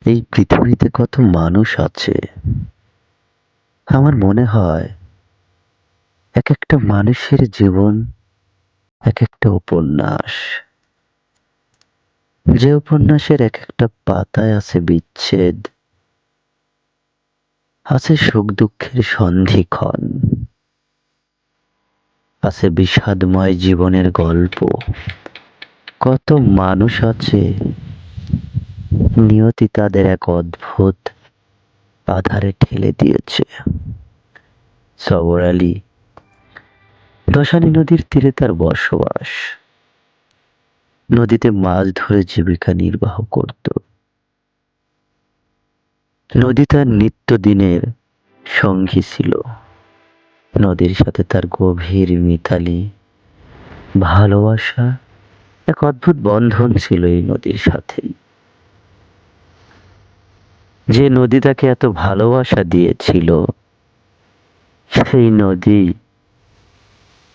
এই পৃথিবীতে কত মানুষ আছে। আমার মনে হয় এক একটা মানুষের জীবন এক একটা উপন্যাস। যে উপন্যাসের এক একটা পাতায় আছে বিচ্ছেদ, আছে সুখ দুঃখের সন্ধিক্ষণ, আছে বিষাদময় জীবনের গল্প। কত মানুষ আছে, নিয়তি তাদের এক অদ্ভুত আধারে ঠেলে দিয়েছে। সবর আলী দশানী নদীর তীরে তার বসবাস। নদীতে মাছ ধরে জীবিকা নির্বাহ করত। নদী তার নিত্যদিনের সঙ্গী ছিল। নদীর সাথে তার গভীর মিতালি ভালোবাসা, এক অদ্ভুত বন্ধন ছিল এই নদীর সাথেই। যে নদী তাকে এত ভালোবাসা দিয়েছিল, সেই নদী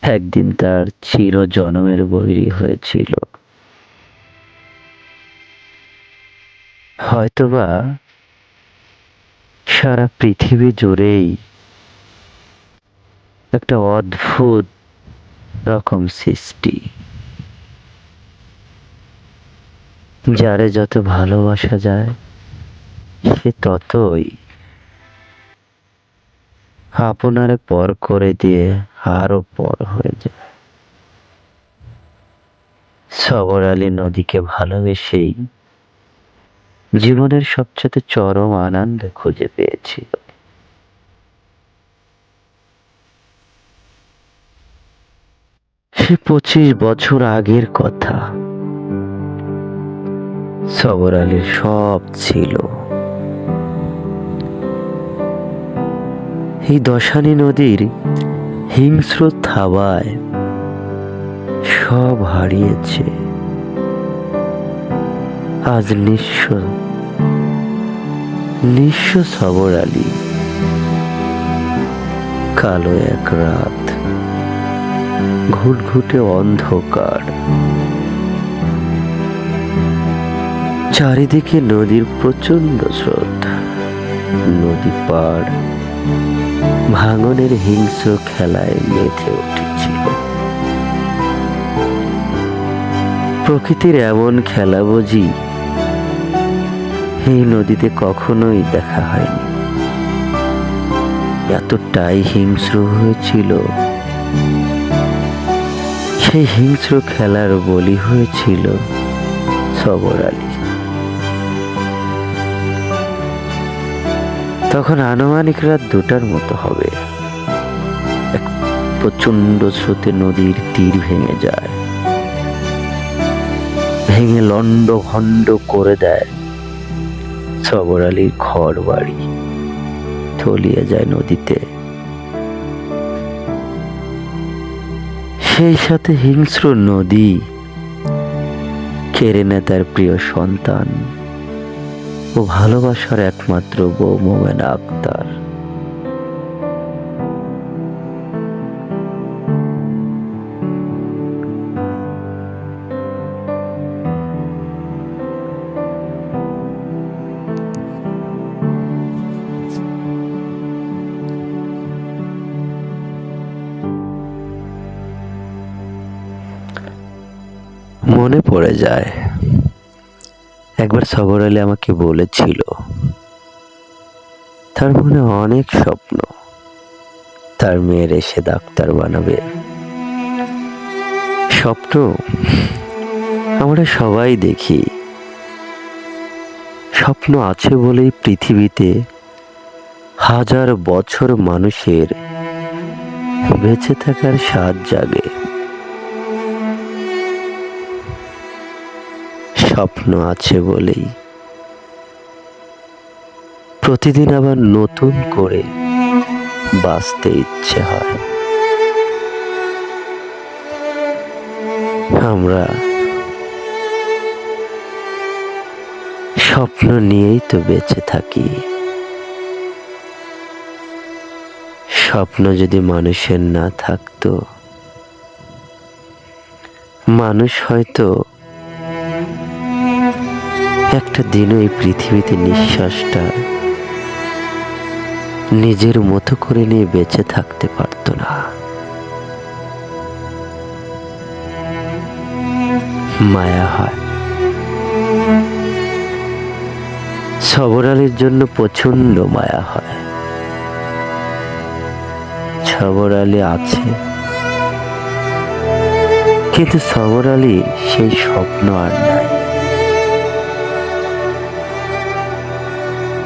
একদিন তার চির জনমের বৈরী হয়েছিল। হয়তোবা সারা পৃথিবী জুড়েই একটা অদ্ভুত রকম সৃষ্টি। যারে যত ভালোবাসা যায়, সে ততই আপনারে পর করে দিয়ে আরো পর হয়ে যায়। সবর আলী নদীকে ভালোবেসেই জীবনের সবচেয়ে চরম আনন্দ খুঁজে পেয়েছিল। সে 25 বছর আগের কথা। সবর আলীর সব ছিল। এই দশানী নদীর হিংস্র থাবায় সব হারিয়েছে। আজ নিঃস্ব সবর আলী। কালো এক রাত, ঘুটঘুটে অন্ধকার, চারিদিকে নদীর প্রচন্ড স্রোত। নদী পাড় ভাঙনের হিংস্র খেলায় মেতে উঠেছিল। প্রকৃতির এমন খেলা বুঝি এই নদীতে কখনোই দেখা হয়নি। এতটাই হিংস্র হয়েছিল। সেই হিংস্র খেলার বলি হয়েছিল সবর আলী। তখন আনুমানিক রাত 2টার মতো হবে। এক প্রচন্ড স্রোতে নদীর তীর ভেঙে যায়, ভেঙে লন্ড ভন্ড করে দেয় সবর আলীর ঘর বাড়ি, তলিয়ে যায় নদীতে। সেই সাথে হিংস্র নদী কেড়ে নেয় তার প্রিয় সন্তান ও ভালোবাসার একমাত্র বউ মোমেনা আক্তার। মনে পড়ে যায়, একবার সবর আলী আমাকে বলেছিল তার মনে অনেক স্বপ্ন, তার মেয়ের এসে ডাক্তার বানাবে। স্বপ্ন আমরা সবাই দেখি। স্বপ্ন আছে বলেই পৃথিবীতে হাজার বছর মানুষের বেঁচে থাকার স্বাদ জাগে। স্বপ্ন আছে বলেই প্রতিদিন আবার নতুন করে বাঁচতে ইচ্ছে হয়। আমরা স্বপ্ন নিয়েই তো বেঁচে থাকি। স্বপ্ন যদি মানুষের না থাকতো, মানুষ হয়তো একটা দিনও এই পৃথিবীতে নিঃশ্বাসটা নিজের মতো করে নিয়ে বেঁচে থাকতে পারতো না। মায়া হয়। সবর আলীর জন্য প্রচন্ড মায়া হয়। সবর আলী আছে, কিন্তু সবর আলী সেই স্বপ্ন আর নাই।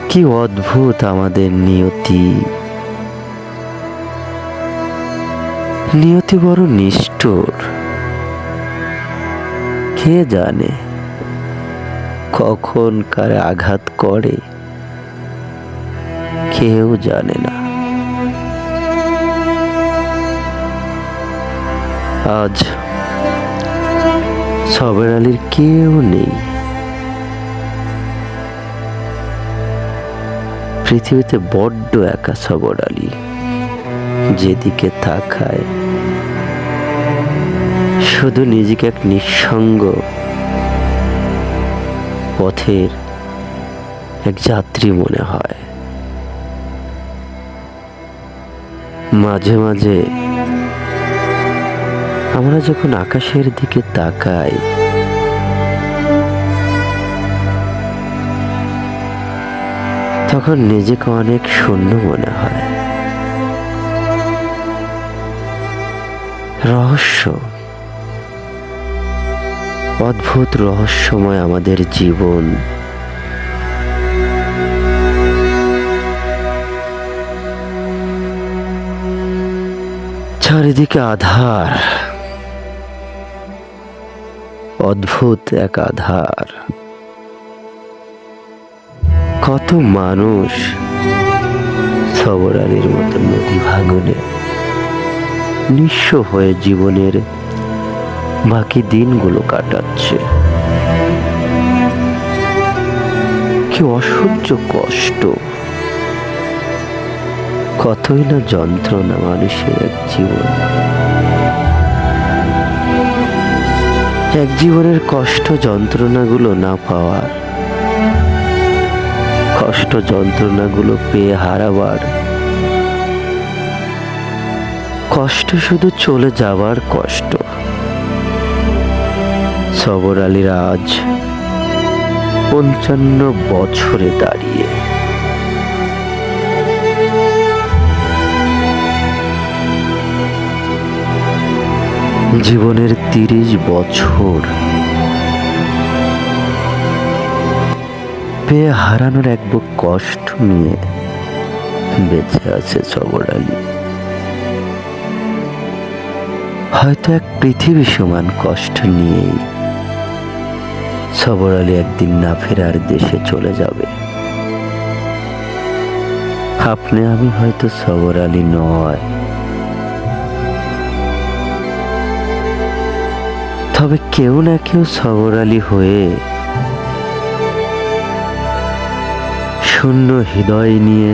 কি অদ্ভুত আমাদের নিয়তি! নিয়তি বড় নিষ্ঠুর। কে জানে কখন কারে আঘাত করে, কেউ জানে না। আজ সবর আলীর কেউ নেই। পৃথিবীতে বড্ড একা সবর আলী। যেদিকে তাকায় শুধু নিজেকে এক নিঃসঙ্গ পথের এক যাত্রী মনে হয়। মাঝে মাঝে আমরা যখন আকাশের দিকে তাকাই, তখন নিজেকে অনেক শূন্য মনে হয়। রহস্য, অদ্ভুত রহস্যময় আমাদের জীবন। চারিদিকে আধার, অদ্ভুত এক আধার। কত মানুষ সবর আলীর মতো নদী ভাঙনে নিঃস্ব হয়ে জীবনের বাকি দিনগুলো কাটাচ্ছে। কি অসহ্য কষ্ট, কতই না যন্ত্রণা মানুষের এক জীবন। এক জীবনের কষ্ট যন্ত্রণাগুলো না পাওয়ার, কষ্ট যন্ত্রণাগুলো পেয়ে হারাবার, কষ্ট শুধু চলে যাবার কষ্ট। সবর আলীর আজ 55 বছরে দাঁড়িয়ে। জীবনের 30 বছর পেয়ে হারানোর এক বুক কষ্ট নিয়ে বেঁচে আছে সবর আলী। হয়তো এক পৃথিবী সমান কষ্ট নিয়েই সবর আলী একদিন না ফেরার দেশে চলে যাবে। আপনি আমি হয়তো সবর আলী নয়, তবে কেউ না কেউ সবর আলী হয়ে শূন্য হৃদয় নিয়ে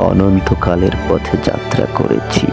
অনন্তকালের পথে যাত্রা করেছি।